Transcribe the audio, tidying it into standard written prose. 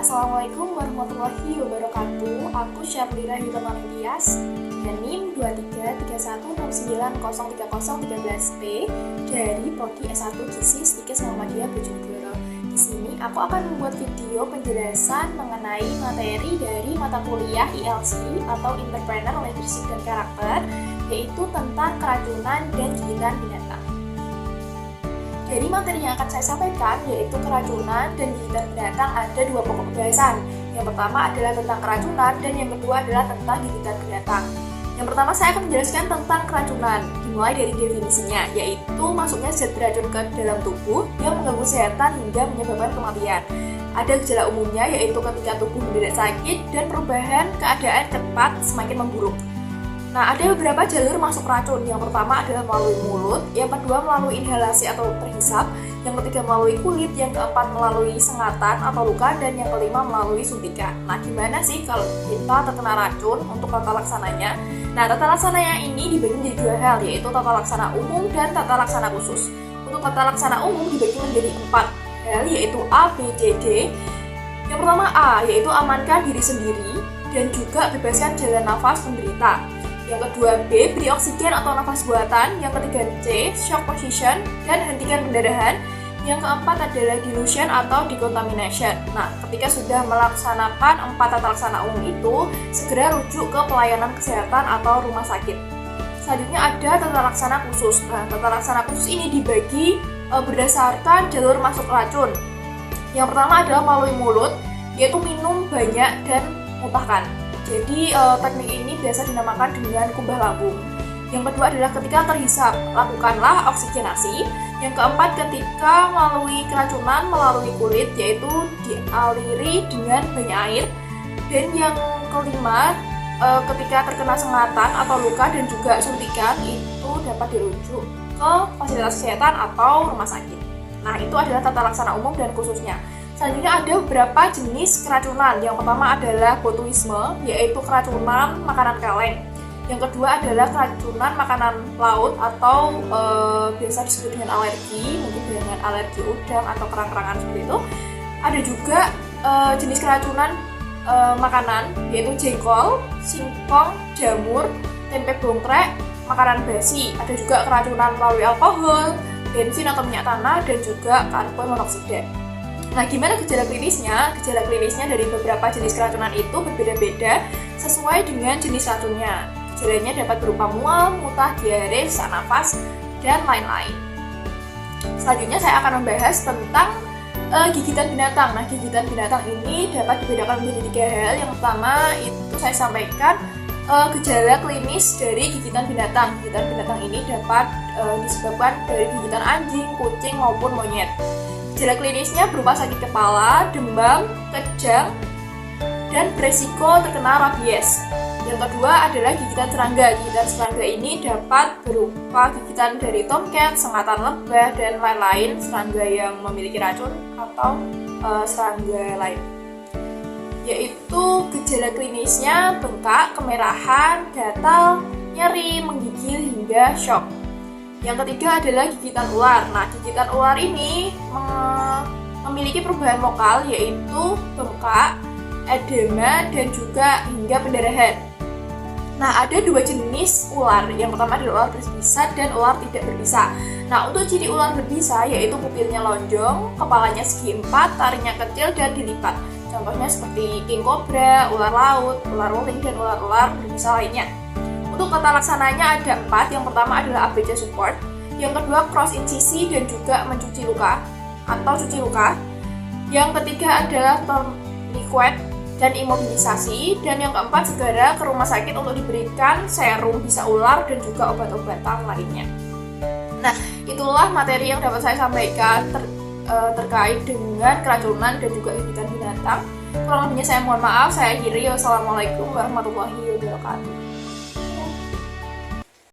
Assalamualaikum warahmatullahi wabarakatuh. Aku Syahrira Hilman Tias, NIM 233169030313P dari Prodi S1 Gizi Stikes Muhammadiyah Bojonegoro. Di sini aku akan membuat video penjelasan mengenai materi dari mata kuliah ILC atau Entrepreneur Leadership dan Karakter, yaitu tentang keracunan dan gigitan binatang. Dari materi yang akan saya sampaikan, yaitu keracunan dan gigitan binatang, ada dua pokok pembahasan. Yang pertama adalah tentang keracunan dan yang kedua adalah tentang gigitan binatang. Yang pertama saya akan menjelaskan tentang keracunan, dimulai dari definisinya, yaitu masuknya zat beracun ke dalam tubuh yang mengganggu kesehatan hingga menyebabkan kematian. Ada gejala umumnya, yaitu ketika tubuh menderita sakit dan perubahan keadaan cepat semakin memburuk. Nah, ada beberapa jalur masuk racun. Yang pertama adalah melalui mulut, yang kedua melalui inhalasi atau terhisap, yang ketiga melalui kulit, yang keempat melalui sengatan atau luka, dan yang kelima melalui suntikan. Nah, gimana sih kalau kita terkena racun untuk tata laksananya? Nah, tata laksananya ini dibagi menjadi dua hal, yaitu tata laksana umum dan tata laksana khusus. Untuk tata laksana umum dibagi menjadi 4 hal, yaitu A, B, C, D. Yang pertama A, yaitu amankan diri sendiri dan juga bebaskan jalan nafas penderita. Yang kedua B, beri oksigen atau nafas buatan. Yang ketiga C, shock position dan hentikan pendarahan. Yang keempat adalah dilution atau decontamination. Nah, ketika sudah melaksanakan 4 tata laksana umum itu, segera rujuk ke pelayanan kesehatan atau rumah sakit. Selanjutnya ada tata laksana khusus. Nah, tata laksana khusus ini dibagi berdasarkan jalur masuk racun. Yang pertama adalah melalui mulut, yaitu minum banyak dan muntahkan. Jadi teknik ini biasa dinamakan dengan kumbah lambung. Yang kedua adalah ketika terhisap, lakukanlah oksigenasi. Yang keempat ketika melalui keracunan melalui kulit, yaitu dialiri dengan banyak air. Dan yang kelima, ketika terkena sengatan atau luka dan juga suntikan, itu dapat dirujuk ke fasilitas kesehatan atau rumah sakit. Nah, itu adalah tata laksana umum dan khususnya. Selanjutnya ada beberapa jenis keracunan. Yang pertama adalah botulisme, yaitu keracunan makanan kaleng. Yang kedua adalah keracunan makanan laut atau biasa disebut dengan alergi, mungkin dengan alergi udang atau kerang-kerangan seperti itu. Ada juga jenis keracunan makanan, yaitu jengkol, singkong, jamur, tempe bongkrek, makanan basi. Ada juga keracunan melalui alkohol, bensin atau minyak tanah, dan juga karbon monoksida. Nah, gimana gejala klinisnya? Gejala klinisnya dari beberapa jenis keracunan itu berbeda-beda sesuai dengan jenis racunnya. Gejalanya dapat berupa mual, muntah, diare, sesak nafas, dan lain-lain. Selanjutnya saya akan membahas tentang gigitan binatang. Nah, gigitan binatang ini dapat dibedakan menjadi 3 hal. Yang pertama itu saya sampaikan gejala klinis dari gigitan binatang. Gigitan binatang ini dapat disebabkan dari gigitan anjing, kucing, maupun monyet. Gejala klinisnya berupa sakit kepala, demam, kejang, dan beresiko terkena rabies. Yang kedua adalah gigitan serangga. Gigitan serangga ini dapat berupa gigitan dari tomcat, sengatan lebah, dan lain-lain serangga yang memiliki racun atau serangga lain. Yaitu gejala klinisnya bengkak, kemerahan, gatal, nyeri, menggigil, hingga shock. Yang ketiga adalah gigitan ular. Nah, gigitan ular ini memiliki perubahan lokal, yaitu bengkak, edema, dan juga hingga pendarahan. Nah, ada 2 jenis ular. Yang pertama adalah ular berbisa dan ular tidak berbisa. Nah, untuk ciri ular berbisa, yaitu pupilnya lonjong, kepalanya segi 4, taringnya kecil, dan dilipat. Contohnya seperti king cobra, ular laut, ular ruling, dan ular-ular berbisa lainnya. Untuk tata laksananya ada 4. Yang pertama adalah ABC support, yang kedua cross incisi dan juga mencuci luka atau cuci luka. Yang ketiga adalah tourniquet dan imobilisasi, dan yang keempat segera ke rumah sakit untuk diberikan serum bisa ular dan juga obat-obatan lainnya. Nah, itulah materi yang dapat saya sampaikan terkait dengan keracunan dan juga gigitan binatang. Kurang lebihnya saya mohon maaf. Saya akhiri. Wassalamualaikum warahmatullahi wabarakatuh.